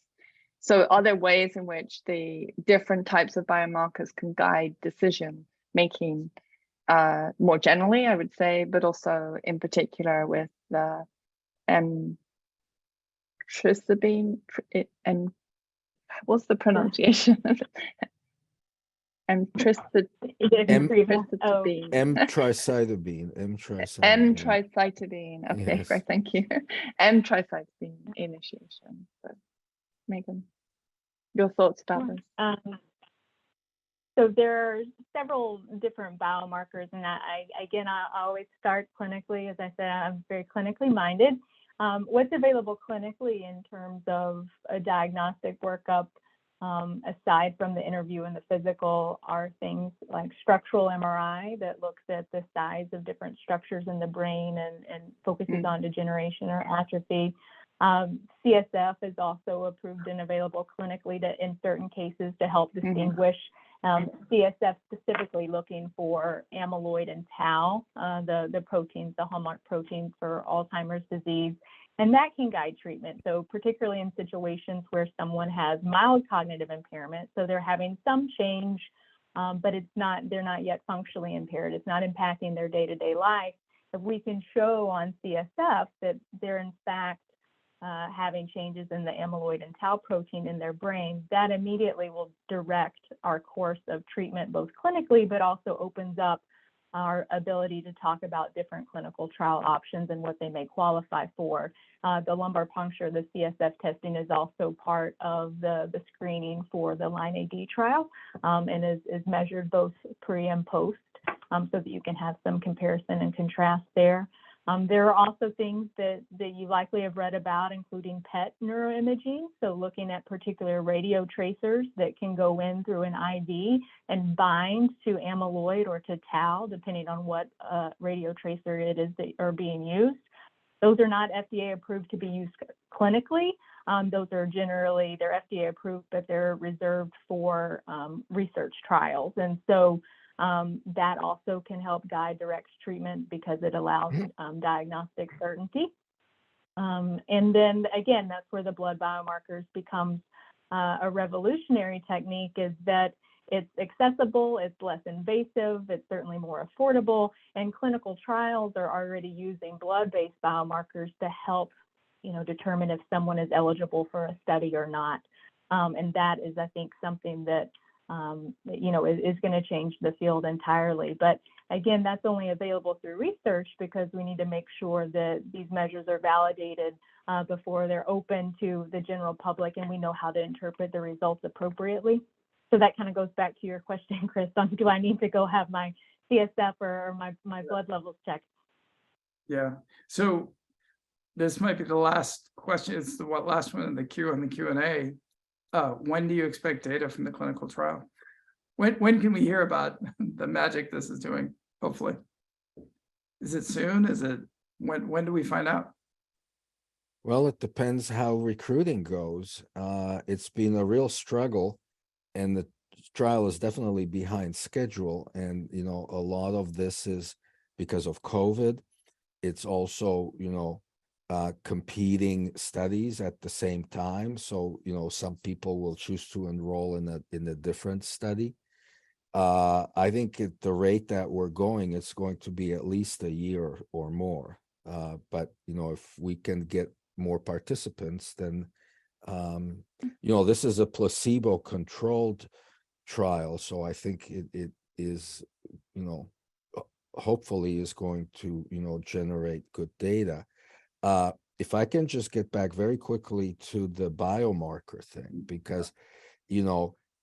So are there ways in which the different types of biomarkers can guide decision making more generally, I would say, but also in particular with the emtricitabine, and what's the pronunciation of it?
Emtricitabine.
Okay,
Yes.
right, thank you. Emtricitabine initiation. So, Meghan, your thoughts about this?
So there are several different biomarkers, and I always start clinically. As I said, I'm very clinically minded. What's available clinically in terms of a diagnostic workup, aside from the interview and the physical, are things like structural MRI that looks at the size of different structures in the brain and focuses on degeneration or atrophy. CSF is also approved and available clinically in certain cases to help distinguish. CSF specifically looking for amyloid and tau, the proteins, the hallmark proteins for Alzheimer's disease, and that can guide treatment. So particularly in situations where someone has mild cognitive impairment, so they're having some change, but they're not yet functionally impaired. It's not impacting their day-to-day life. If we can show on CSF that they're in fact having changes in the amyloid and tau protein in their brain, that immediately will direct our course of treatment, both clinically, but also opens up our ability to talk about different clinical trial options and what they may qualify for. The lumbar puncture, the CSF testing is also part of the screening for the Line AD trial, and is measured both pre and post, so that you can have some comparison and contrast there. There are also things that you likely have read about, including PET neuroimaging. So looking at particular radio tracers that can go in through an IV and bind to amyloid or to tau, depending on what radio tracer it is that are being used. Those are not FDA approved to be used clinically. Those are generally, they're FDA approved, but they're reserved for research trials. And so that also can help guide direct treatment because it allows diagnostic certainty. And then again, that's where the blood biomarkers becomes a revolutionary technique, is that it's accessible, it's less invasive, it's certainly more affordable, and clinical trials are already using blood-based biomarkers to help, determine if someone is eligible for a study or not. And that is, I think, something that is going to change the field entirely. But again, that's only available through research because we need to make sure that these measures are validated before they're open to the general public, and we know how to interpret the results appropriately. So that kind of goes back to your question, Chris, on do I need to go have my CSF or my blood levels checked? Yeah.
So this might be the last question. It's the last one in the queue on the Q&A. When do you expect data from the clinical trial? When can we hear about the magic this is doing? Hopefully. Is it soon? Is it when do we find out?
Well, it depends how recruiting goes. It's been a real struggle, and the trial is definitely behind schedule. And, a lot of this is because of COVID. It's also, competing studies at the same time. So, some people will choose to enroll in a different study. I think at the rate that we're going, it's going to be at least a year or more. But, if we can get more participants, then, this is a placebo-controlled trial. So I think it is, hopefully is going to, generate good data. If I can just get back very quickly to the biomarker thing, because,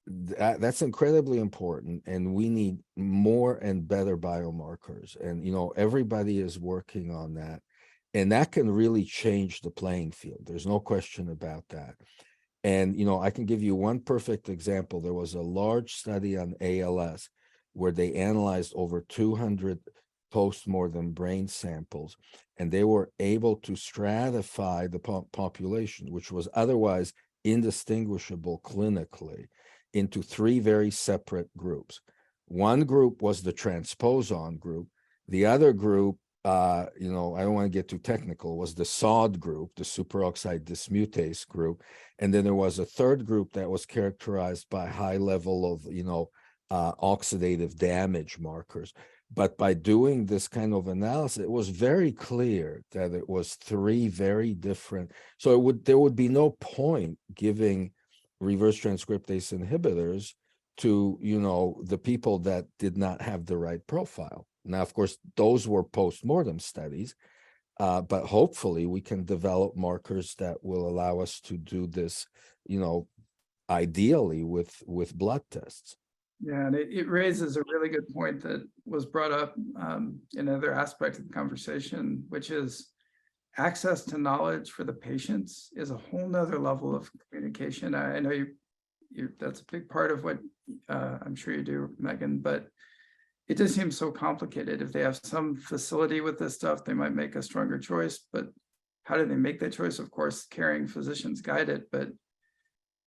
that's incredibly important, and we need more and better biomarkers. And, everybody is working on that, and that can really change the playing field. There's no question about that. And, I can give you one perfect example. There was a large study on ALS where they analyzed over 200 post-mortem brain samples, and they were able to stratify the population, which was otherwise indistinguishable clinically, into three very separate groups. One group was the transposon group. The other group, I don't want to get too technical, was the SOD group, the superoxide dismutase group. And then there was a third group that was characterized by high level of, oxidative damage markers. But by doing this kind of analysis, it was very clear that it was three very different. So there would be no point giving reverse transcriptase inhibitors to, the people that did not have the right profile. Now, of course, those were post-mortem studies, but hopefully we can develop markers that will allow us to do this, ideally with blood tests.
Yeah, and it raises a really good point that was brought up in another aspect of the conversation, which is access to knowledge for the patients is a whole nother level of communication. I know that's a big part of what I'm sure you do, Meghan, but it just seems so complicated. If they have some facility with this stuff, they might make a stronger choice, but how do they make that choice? Of course, caring physicians guide it, but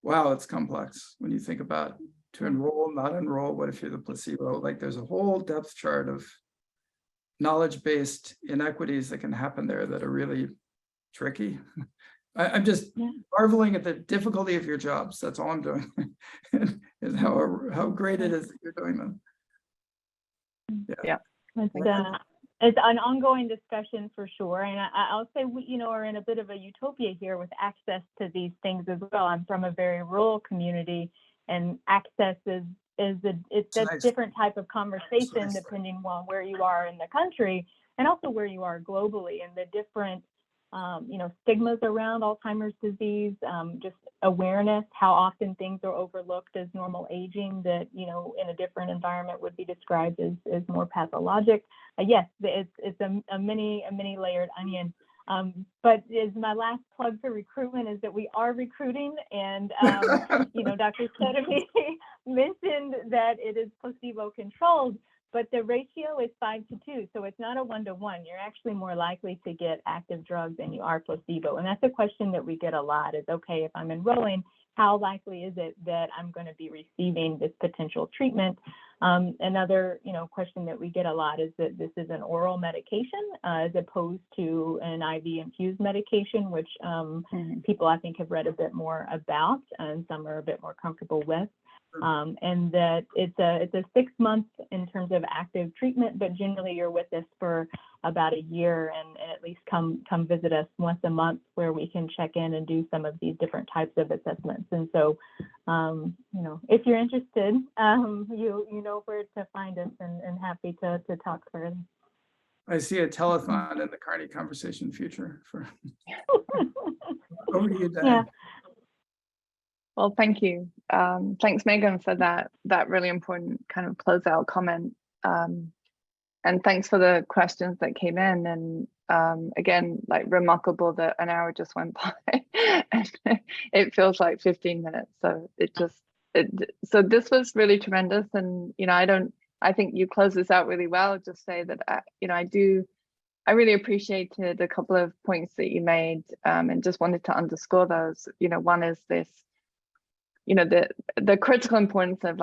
wow, it's complex when you think about to enroll, not enroll, what if you're the placebo? Like there's a whole depth chart of knowledge-based inequities that can happen there that are really tricky. I'm just marveling at the difficulty of your jobs. That's all I'm doing. And how great it is that you're doing them.
Yeah.
It's an ongoing discussion for sure. And I'll say we, are in a bit of a utopia here with access to these things as well. I'm from a very rural community, and access is it's a
Nice.
different type of conversation
Nice.
depending on where you are in the country and also where you are globally, and the different stigmas around Alzheimer's disease, just awareness, how often things are overlooked as normal aging that, in a different environment would be described as more pathologic. Yes, it's a many layered onion. But is my last plug for recruitment is that we are recruiting, and Dr. Sedivy mentioned that it is placebo controlled, but the ratio is 5 to 2, so it's not a 1-to-1. You're actually more likely to get active drug than you are placebo, and that's a question that we get a lot. Is okay, if I'm enrolling, how likely is it that I'm going to be receiving this potential treatment? Another question that we get a lot is that this is an oral medication as opposed to an IV infused medication, which people I think have read a bit more about and some are a bit more comfortable with. And that it's a 6 month in terms of active treatment, but generally you're with us for about a year, and at least come visit us once a month where we can check in and do some of these different types of assessments. And so, if you're interested, you know where to find us, and happy to talk further.
I see a telethon in the Carney conversation future for over to you, Dan.
Yeah.
Well, thank you. Thanks, Meghan, for that really important kind of closeout comment. And thanks for the questions that came in. And again, like, remarkable that an hour just went by and it feels like 15 minutes. So so this was really tremendous. And, I think you close this out really well. Just say that, I really appreciated a couple of points that you made, and just wanted to underscore those. One is this, the critical importance of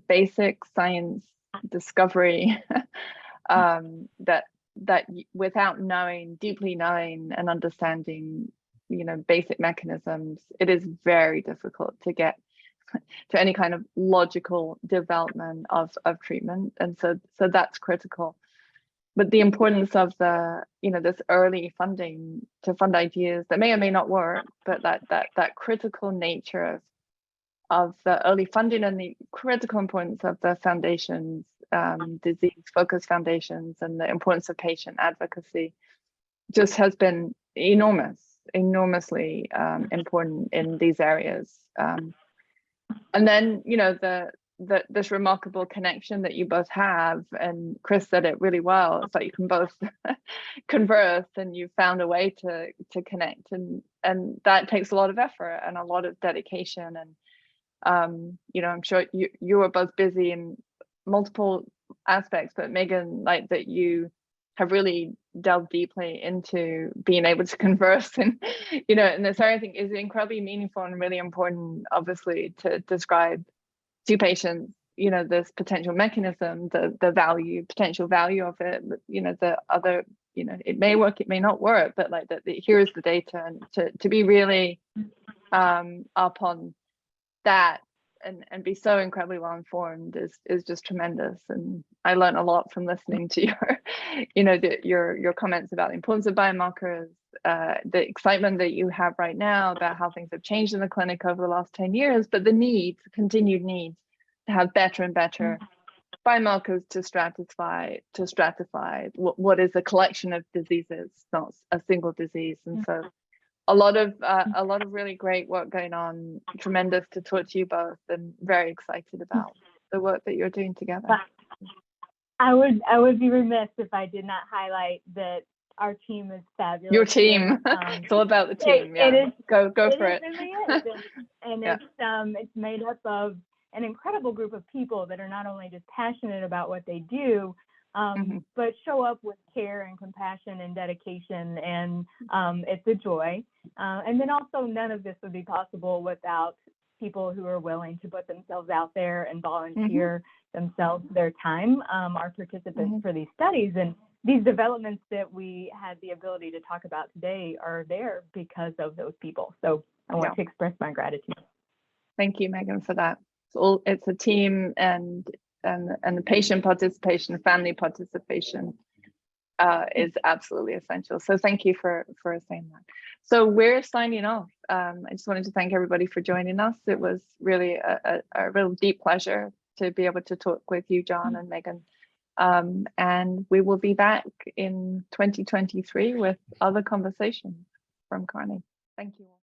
basic science discovery, that without deeply knowing and understanding, basic mechanisms, it is very difficult to get to any kind of logical development of treatment. And so that's critical. But the importance of this early funding to fund ideas that may or may not work, but that critical nature of the early funding, and the critical importance of the foundations, disease-focused foundations, and the importance of patient advocacy just has been enormously important in these areas. And then, this remarkable connection that you both have, and Chris said it really well. It's like you can both converse, and you found a way to connect, and that takes a lot of effort and a lot of dedication. And I'm sure you are both busy in multiple aspects, but Meghan, like, that you have really delved deeply into being able to converse, and and this area, I think, is incredibly meaningful and really important, obviously, to describe to patients, this potential mechanism, the potential value of it, the other, it may work, it may not work, but like that, here's the data, and to be really up on that, and be so incredibly well informed is just tremendous. And I learned a lot from listening to your comments about the importance of biomarkers, the excitement that you have right now about how things have changed in the clinic over the last 10 years, but the continued need to have better and better biomarkers to stratify what is a collection of diseases, not a single disease. And so a lot of really great work going on. Tremendous to talk to you both, and very excited about the work that you're doing together.
I would be remiss if I did not highlight that our team is fabulous.
Your team. It's all about the team.
It is.
Go for it.
Really is. And yeah. It's made up of an incredible group of people that are not only just passionate about what they do, but show up with care and compassion and dedication, and it's a joy. And then also, none of this would be possible without people who are willing to put themselves out there and volunteer themselves, their time, our participants for these studies. And these developments that we had the ability to talk about today are there because of those people. So I want to express my gratitude.
Thank you, Meghan, for that. It's a team, and the patient participation, family participation is absolutely essential. So thank you for saying that. So we're signing off. I just wanted to thank everybody for joining us. It was really a real deep pleasure to be able to talk with you, John and Meghan. And we will be back in 2023 with other conversations from Carney. Thank you all.